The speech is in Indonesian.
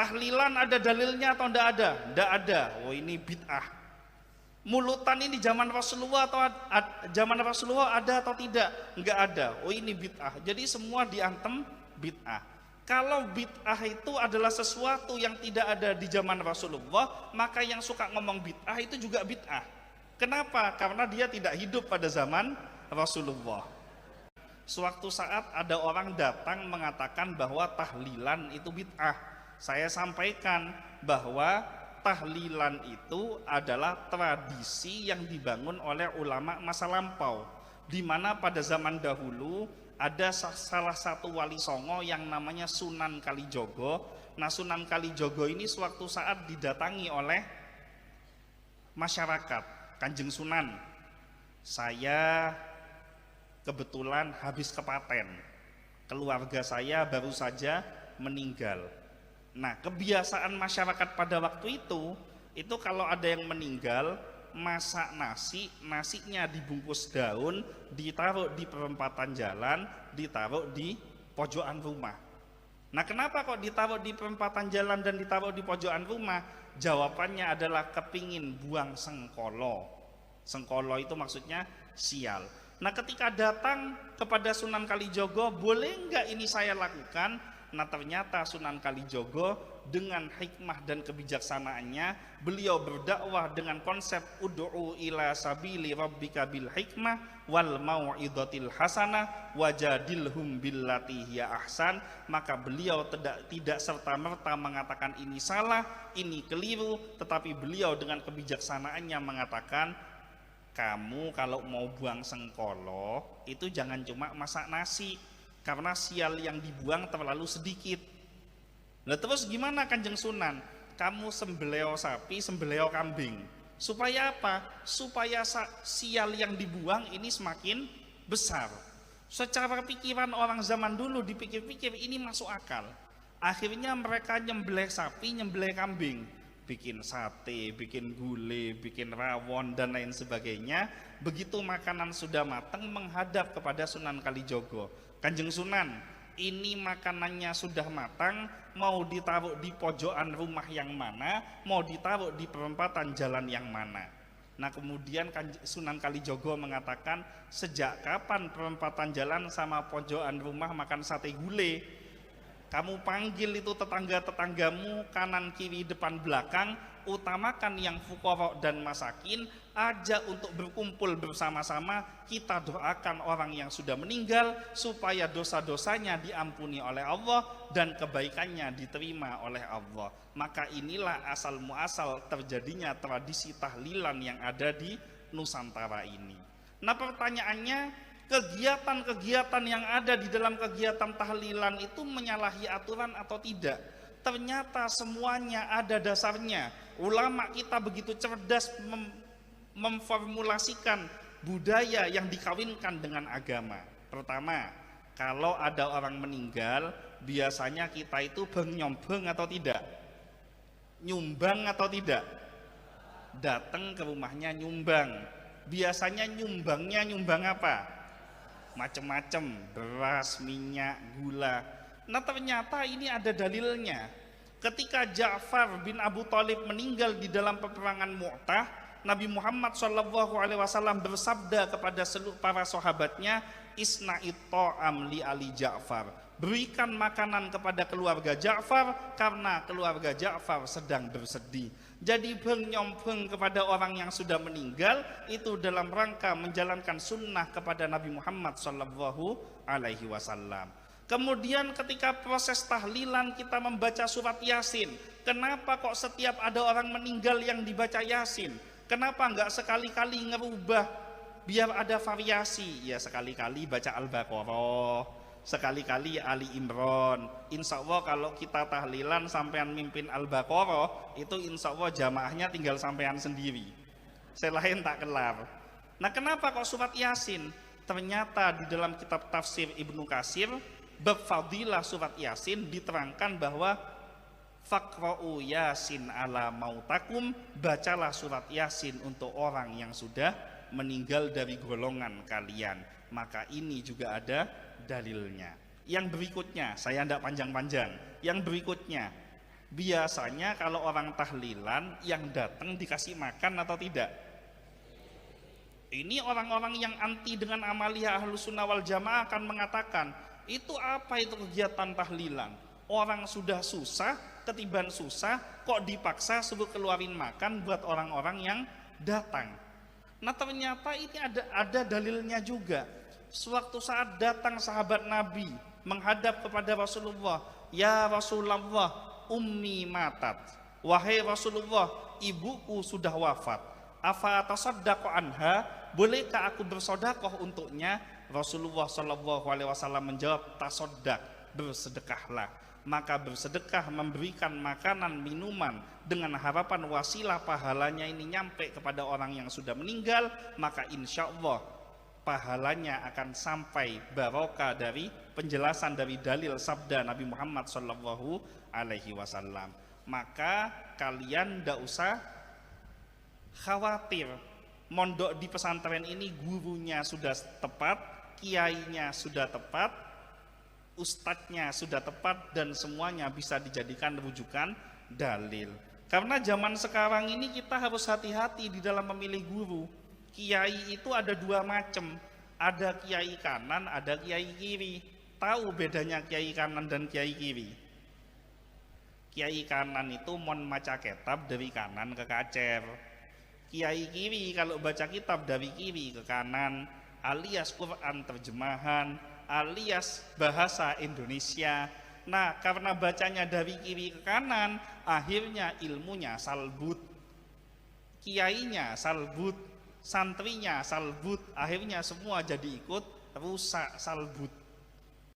Tahlilan ada dalilnya atau tidak ada? Tidak ada. Oh ini bid'ah. Mulutan ini zaman Rasulullah atau zaman Rasulullah ada atau tidak? Enggak ada. Oh ini bid'ah. Jadi semua diantem bid'ah. Kalau bid'ah itu adalah sesuatu yang tidak ada di zaman Rasulullah, maka yang suka ngomong bid'ah itu juga bid'ah. Kenapa? Karena dia tidak hidup pada zaman Rasulullah. Suatu saat ada orang datang mengatakan bahwa tahlilan itu bid'ah. Saya sampaikan bahwa tahlilan itu adalah tradisi yang dibangun oleh ulama masa lampau, di mana pada zaman dahulu ada salah satu wali songo yang namanya Sunan Kalijogo. Nah, Sunan Kalijogo ini suatu saat didatangi oleh masyarakat. Kanjeng Sunan, saya kebetulan habis kepaten, keluarga saya baru saja meninggal. Nah, kebiasaan masyarakat pada waktu itu kalau ada yang meninggal, masak nasi, nasinya dibungkus daun, ditaruh di perempatan jalan, ditaruh di pojokan rumah. Nah, kenapa kok ditaruh di perempatan jalan dan ditaruh di pojokan rumah? Jawabannya adalah kepingin buang sengkolo. Sengkolo itu maksudnya sial. Nah, ketika datang kepada Sunan Kalijogo, boleh enggak ini saya lakukan? Nah, ternyata Sunan Kalijogo dengan hikmah dan kebijaksanaannya, beliau berdakwah dengan konsep ud'u ila sabili rabbika bil hikmah wal mau'izatil hasanah wajadilhum billati hiya ahsan. Maka beliau tidak serta-merta mengatakan ini salah, ini keliru, tetapi beliau dengan kebijaksanaannya mengatakan, kamu kalau mau buang sengkolo itu jangan cuma masak nasi, karena sial yang dibuang terlalu sedikit. Nah, terus gimana Kanjeng Sunan? Kamu sembelih sapi, sembelih kambing. Supaya apa? Supaya sial yang dibuang ini semakin besar. Secara pikiran orang zaman dulu dipikir-pikir ini masuk akal. Akhirnya mereka nyembelih sapi, nyembelih kambing, bikin sate, bikin gulai, bikin rawon dan lain sebagainya. Begitu makanan sudah matang menghadap kepada Sunan Kalijogo. Kanjeng Sunan, ini makanannya sudah matang, mau ditaruh di pojokan rumah yang mana, mau ditaruh di perempatan jalan yang mana. Nah, kemudian Sunan Kalijogo mengatakan, sejak kapan perempatan jalan sama pojokan rumah makan sate gulai? Kamu panggil itu tetangga-tetanggamu kanan kiri depan belakang, utamakan yang fuqara dan masakin, ajak untuk berkumpul bersama-sama. Kita doakan orang yang sudah meninggal supaya dosa-dosanya diampuni oleh Allah dan kebaikannya diterima oleh Allah. Maka inilah asal muasal terjadinya tradisi tahlilan yang ada di Nusantara ini. Nah, pertanyaannya, kegiatan-kegiatan yang ada di dalam kegiatan tahlilan itu menyalahi aturan atau tidak? Ternyata semuanya ada dasarnya. Ulama kita begitu cerdas memformulasikan budaya yang dikawinkan dengan agama. Pertama, kalau ada orang meninggal, biasanya kita itu bernyombong atau tidak? Nyumbang atau tidak? Datang ke rumahnya nyumbang. Biasanya nyumbangnya nyumbang apa? Macam-macam, beras, minyak, gula. Nah, ternyata ini ada dalilnya. Ketika Ja'far bin Abu Thalib meninggal di dalam peperangan Mu'tah, Nabi Muhammad SAW bersabda kepada seluruh para sahabatnya, isna'it ta'am li ali Ja'far, berikan makanan kepada keluarga Ja'far karena keluarga Ja'far sedang bersedih. Jadi bernyombong kepada orang yang sudah meninggal itu dalam rangka menjalankan sunnah kepada Nabi Muhammad SAW. Kemudian ketika proses tahlilan kita membaca surat Yasin. Kenapa kok setiap ada orang meninggal yang dibaca Yasin? Kenapa enggak sekali-kali ngerubah biar ada variasi? Ya, sekali-kali baca Al-Baqarah, sekali-kali Ali Imran. Insya Allah kalau kita tahlilan sampean mimpin Al-Baqarah, itu insya Allah jamaahnya tinggal sampean sendiri, selain tak kelar. Nah, kenapa kok surat Yasin? Ternyata di dalam kitab tafsir Ibnu Katsir bab fadilah surat Yasin diterangkan bahwa faqra'u Yasin ala mautakum, bacalah surat Yasin untuk orang yang sudah meninggal dari golongan kalian. Maka ini juga ada dalilnya. Yang berikutnya, saya tidak panjang-panjang. Yang berikutnya, Biasanya kalau orang tahlilan yang datang dikasih makan atau tidak? Ini orang-orang yang anti dengan amalia Ahlus Sunnah wal Jamaah akan mengatakan, itu apa itu kegiatan tahlilan? Orang sudah susah, ketiban susah, kok dipaksa suruh keluarin makan buat orang-orang yang datang. Nah ternyata ini ada dalilnya juga. Sewaktu saat datang sahabat Nabi menghadap kepada Rasulullah, ya Rasulullah, ummi matat, wahai Rasulullah, ibuku sudah wafat, afa tasaddaqu anha, bolehkah aku bersedekah untuknya? Rasulullah Shallallahu Alaihi Wasallam menjawab, tasoddaq, bersedekahlah. Maka bersedekah, memberikan makanan, minuman dengan harapan wasilah pahalanya ini nyampe kepada orang yang sudah meninggal, maka insya Allah pahalanya akan sampai barokah dari penjelasan dari dalil sabda Nabi Muhammad Shallallahu Alaihi Wasallam. Maka kalian tidak usah khawatir, mondok di pesantren ini gurunya sudah tepat, kiainya sudah tepat, ustadznya sudah tepat, dan semuanya bisa dijadikan rujukan dalil. Karena zaman sekarang ini kita harus hati-hati di dalam memilih guru. Kiai itu ada dua macam, ada kiai kanan, ada kiai kiri. Tahu bedanya kiai kanan dan kiai kiri? Kiai kanan itu mon maca kitab dari kanan ke kacer. Kiai kiri kalau baca kitab dari kiri ke kanan, alias Quran terjemahan, alias bahasa Indonesia. Nah karena bacanya dari kiri ke kanan, akhirnya ilmunya salbut, kiainya salbut, santrinya salbut, akhirnya semua jadi ikut rusak salbut.